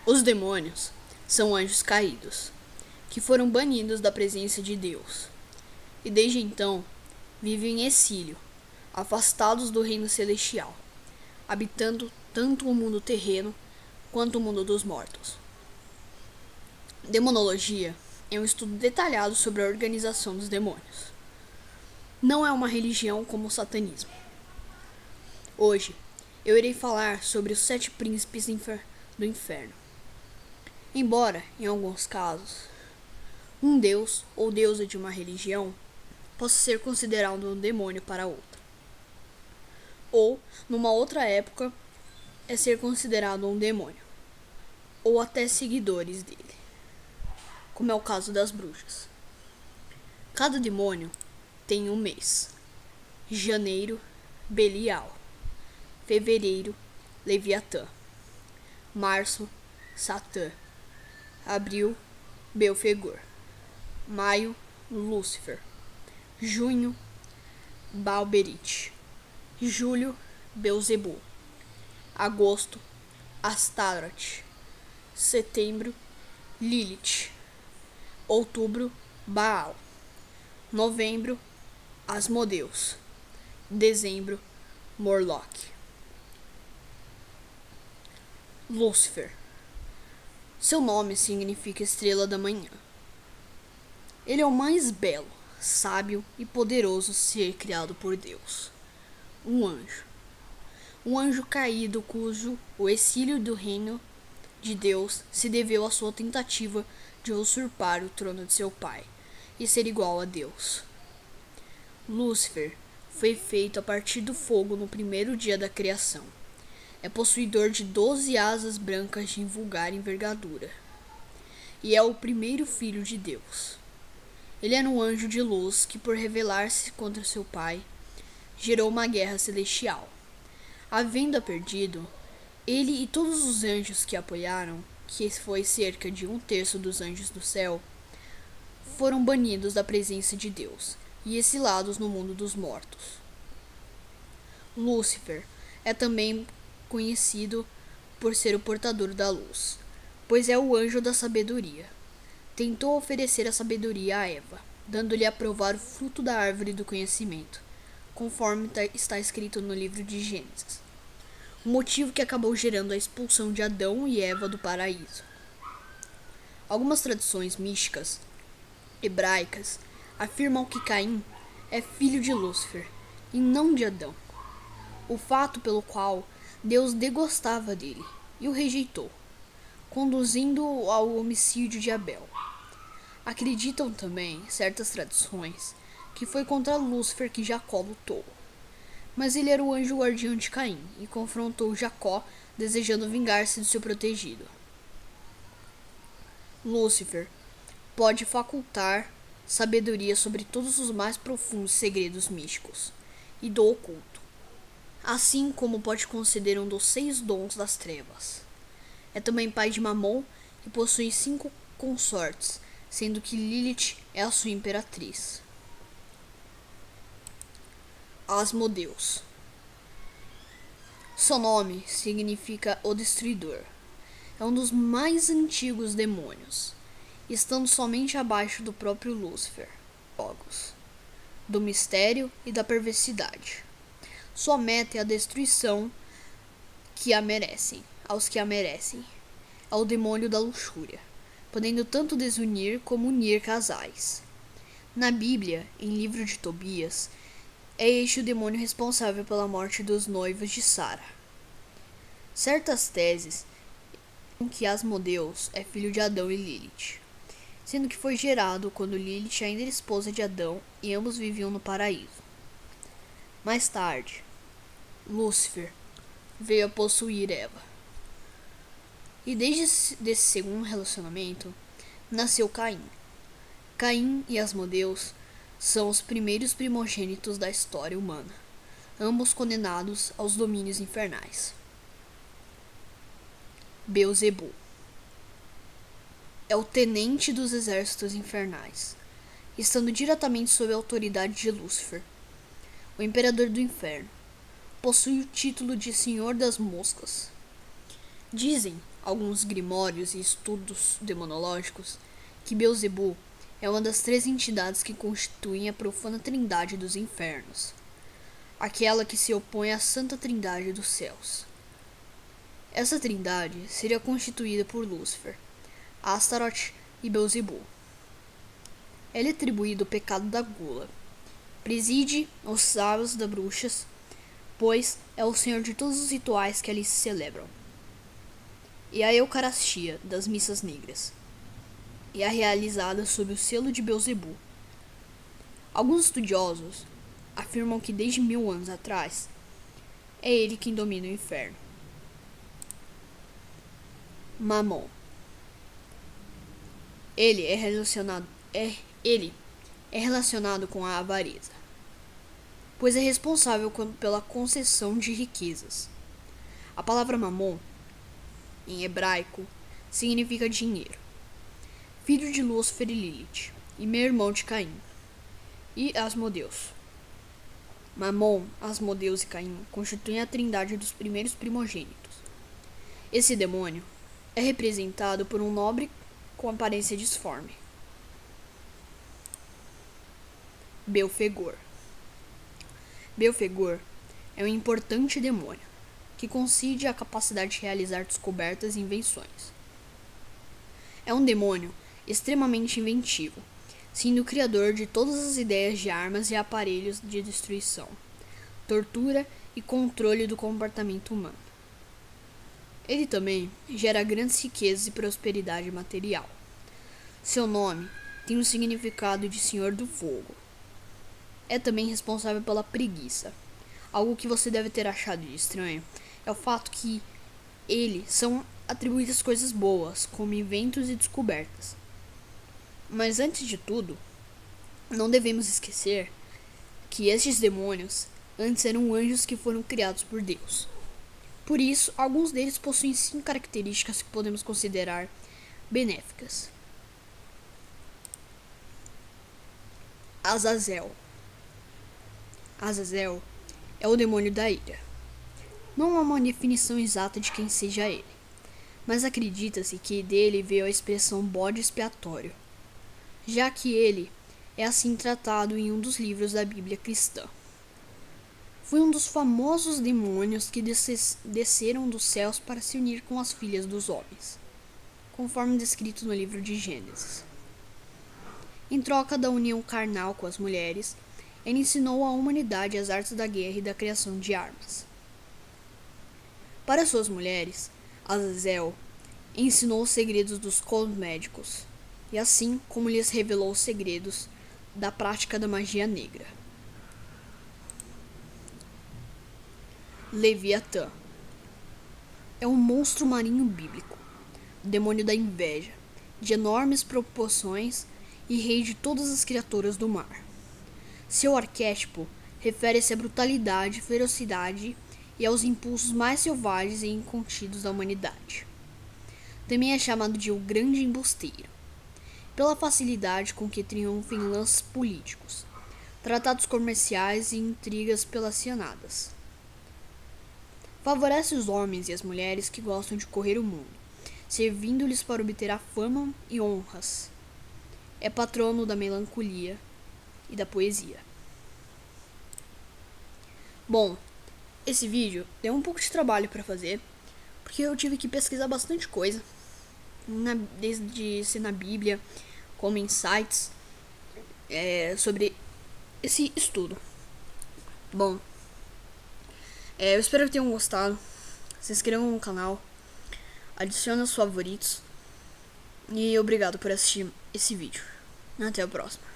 Os demônios são anjos caídos, que foram banidos da presença de Deus, e desde então vivem em exílio, afastados do reino celestial, habitando tanto o mundo terreno quanto o mundo dos mortos. Demonologia é um estudo detalhado sobre a organização dos demônios. Não é uma religião como o satanismo. Hoje, eu irei falar sobre os 7 príncipes do inferno. Embora, em alguns casos, um deus ou deusa de uma religião possa ser considerado um demônio para outra, ou, numa outra época, é ser considerado um demônio, ou até seguidores dele, como é o caso das bruxas. Cada demônio tem um mês: janeiro, Belial; fevereiro, Leviatã; março, Satã; abril, Belfegor; maio, Lúcifer; junho, Balberite; julho, Belzebu; agosto, Astarote; setembro, Lilith; outubro, Baal; novembro, Asmodeus; dezembro, Morlock. Lúcifer. Seu nome significa estrela da manhã. Ele é o mais belo, sábio e poderoso ser criado por Deus. Um anjo. Um anjo caído cujo o exílio do reino de Deus se deveu à sua tentativa de usurpar o trono de seu pai e ser igual a Deus. Lúcifer foi feito a partir do fogo no primeiro dia da criação. É possuidor de 12 asas brancas de vulgar envergadura, e é o primeiro filho de Deus. Ele era um anjo de luz que, por rebelar-se contra seu pai, gerou uma guerra celestial. Havendo perdido, ele e todos os anjos que apoiaram, que foi cerca de 1/3 dos anjos do céu, foram banidos da presença de Deus e exilados no mundo dos mortos. Lúcifer é também conhecido por ser o portador da luz, pois é o anjo da sabedoria. Tentou oferecer a sabedoria a Eva, dando-lhe a provar o fruto da árvore do conhecimento, conforme está escrito no livro de Gênesis, o motivo que acabou gerando a expulsão de Adão e Eva do paraíso. Algumas tradições místicas hebraicas afirmam que Caim é filho de Lúcifer e não de Adão, o fato pelo qual Deus desgostava dele e o rejeitou, conduzindo-o ao homicídio de Abel. Acreditam também certas tradições que foi contra Lúcifer que Jacó lutou, mas ele era o anjo guardião de Caim e confrontou Jacó, desejando vingar-se do seu protegido. Lúcifer pode facultar sabedoria sobre todos os mais profundos segredos místicos e do oculto, assim como pode conceder um dos 6 dons das trevas. É também pai de Mamon e possui 5 consortes, sendo que Lilith é a sua imperatriz. Asmodeus. Seu nome significa o destruidor. É um dos mais antigos demônios, estando somente abaixo do próprio Lúcifer, do mistério e da perversidade. Sua meta é a destruição aos que a merecem. É o demônio da luxúria, podendo tanto desunir como unir casais. Na Bíblia, em livro de Tobias, é este o demônio responsável pela morte dos noivos de Sara. Certas teses dizem que Asmodeus é filho de Adão e Lilith, sendo que foi gerado quando Lilith ainda era esposa de Adão e ambos viviam no paraíso. Mais tarde, Lúcifer veio a possuir Eva. E desde desse segundo relacionamento, nasceu Caim. Caim e Asmodeus são os primeiros primogênitos da história humana, ambos condenados aos domínios infernais. Belzebu é o tenente dos exércitos infernais, estando diretamente sob a autoridade de Lúcifer, o imperador do inferno. Possui o título de Senhor das Moscas. Dizem alguns grimórios e estudos demonológicos que Beelzebub é uma das 3 entidades que constituem a profana trindade dos infernos, aquela que se opõe à santa trindade dos céus. Essa trindade seria constituída por Lúcifer, Astaroth e Beelzebub. Ela é atribuído o pecado da gula, preside os sábios das bruxas, pois é o senhor de todos os rituais que ali se celebram, e a Eucaristia das missas negras, e é realizada sob o selo de Beelzebub. Alguns estudiosos afirmam que desde 1000 anos atrás é ele quem domina o inferno. Mamon. Ele é relacionado com a avareza, pois é responsável pela concessão de riquezas. A palavra Mamon, em hebraico, significa dinheiro. Filho de Lúcifer e Lilith, e meio-irmão de Caim e Asmodeus. Mamon, Asmodeus e Caim constituem a trindade dos primeiros primogênitos. Esse demônio é representado por um nobre com aparência disforme. Belfegor. Belfegor é um importante demônio que concede a capacidade de realizar descobertas e invenções. É um demônio extremamente inventivo, sendo o criador de todas as ideias de armas e aparelhos de destruição, tortura e controle do comportamento humano. Ele também gera grandes riquezas e prosperidade material. Seu nome tem o significado de Senhor do Fogo. É também responsável pela preguiça. Algo que você deve ter achado de estranho é o fato que ele são atribuídas coisas boas, como inventos e descobertas. Mas antes de tudo, não devemos esquecer que estes demônios antes eram anjos que foram criados por Deus. Por isso, alguns deles possuem 5 características que podemos considerar benéficas. Azazel. Azazel é o demônio da ira. Não há uma definição exata de quem seja ele, mas acredita-se que dele veio a expressão bode expiatório, já que ele é assim tratado em um dos livros da Bíblia cristã. Foi um dos famosos demônios que desceram dos céus para se unir com as filhas dos homens, conforme descrito no livro de Gênesis. Em troca da união carnal com as mulheres, ele ensinou à humanidade as artes da guerra e da criação de armas. Para suas mulheres, Azazel ensinou os segredos dos cosméticos, e assim como lhes revelou os segredos da prática da magia negra. Leviatã é um monstro marinho bíblico, demônio da inveja, de enormes proporções e rei de todas as criaturas do mar. Seu arquétipo refere-se à brutalidade, ferocidade e aos impulsos mais selvagens e incontidos da humanidade. Também é chamado de o Grande Embusteiro, pela facilidade com que triunfa em lances políticos, tratados comerciais e intrigas pelacianadas. Favorece os homens e as mulheres que gostam de correr o mundo, servindo-lhes para obter a fama e honras. É patrono da melancolia e da poesia. Bom, esse vídeo deu um pouco de trabalho para fazer, porque eu tive que pesquisar bastante coisa, desde ser na Bíblia, como em sites, sobre esse estudo. Bom, eu espero que tenham gostado. Se inscrevam no canal, adicione os favoritos e obrigado por assistir esse vídeo. Até a próxima.